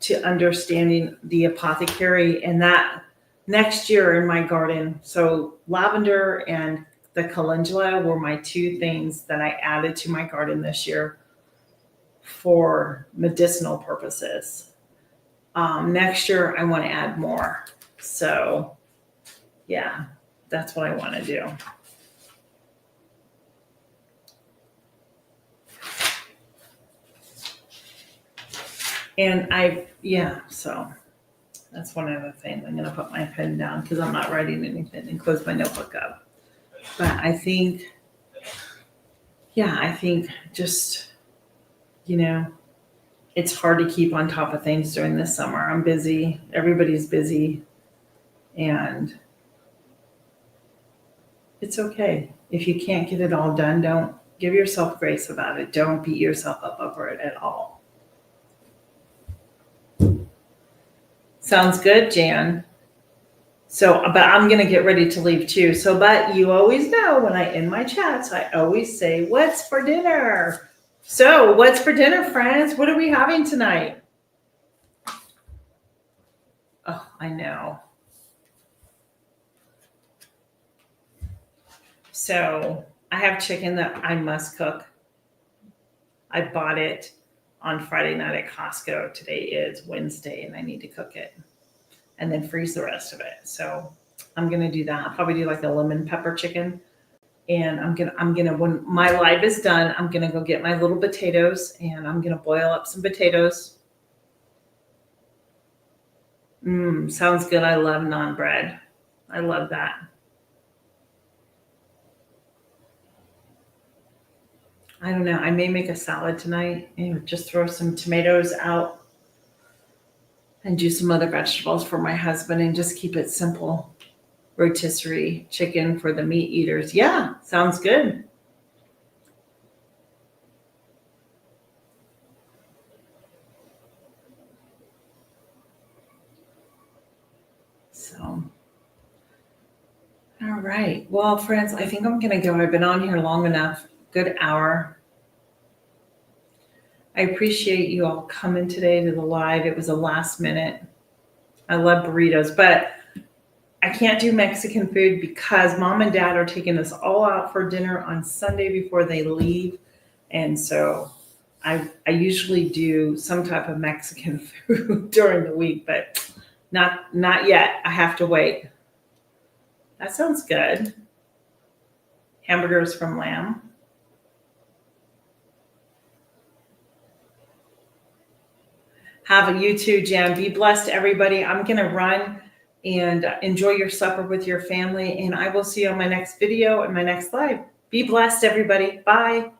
to understanding the apothecary and that next year in my garden. So lavender and the calendula were my 2 things that I added to my garden this year for medicinal purposes. Next year, I want to add more. So, yeah, that's what I want to do. And so that's one other thing. I'm going to put my pen down because I'm not writing anything and close my notebook up. But I think just, it's hard to keep on top of things during this summer. I'm busy. Everybody's busy. And it's okay. If you can't get it all done, don't give yourself grace about it. Don't beat yourself up over it at all. Sounds good, Jan. So, but I'm going to get ready to leave too. So, but you always know when I end my chats, I always say, what's for dinner? So, what's for dinner, friends? What are we having tonight? Oh, I know. So, I have chicken that I must cook. I bought it on Friday night at Costco. Today is Wednesday, and I need to cook it and then freeze the rest of it. So, I'm going to do that. I'll probably do like a lemon pepper chicken. And I'm gonna when my live is done, I'm gonna go get my little potatoes and I'm gonna boil up some potatoes. Sounds good. I love naan bread. I love that. I don't know. I may make a salad tonight and just throw some tomatoes out and do some other vegetables for my husband and just keep it simple. Rotisserie chicken for the meat eaters. Yeah, sounds good. So, all right. Well, friends, I think I'm going to go. I've been on here long enough. Good hour. I appreciate you all coming today to the live. It was a last minute. I love burritos, but I I can't do Mexican food because mom and dad are taking us all out for dinner on Sunday before they leave. And so I usually do some type of Mexican food during the week, but not yet. I have to wait. That sounds good. Hamburgers from lamb. Have a you too, Jen. Be blessed, everybody. I'm going to run and enjoy your supper with your family. And I will see you on my next video and my next live. Be blessed, everybody. Bye.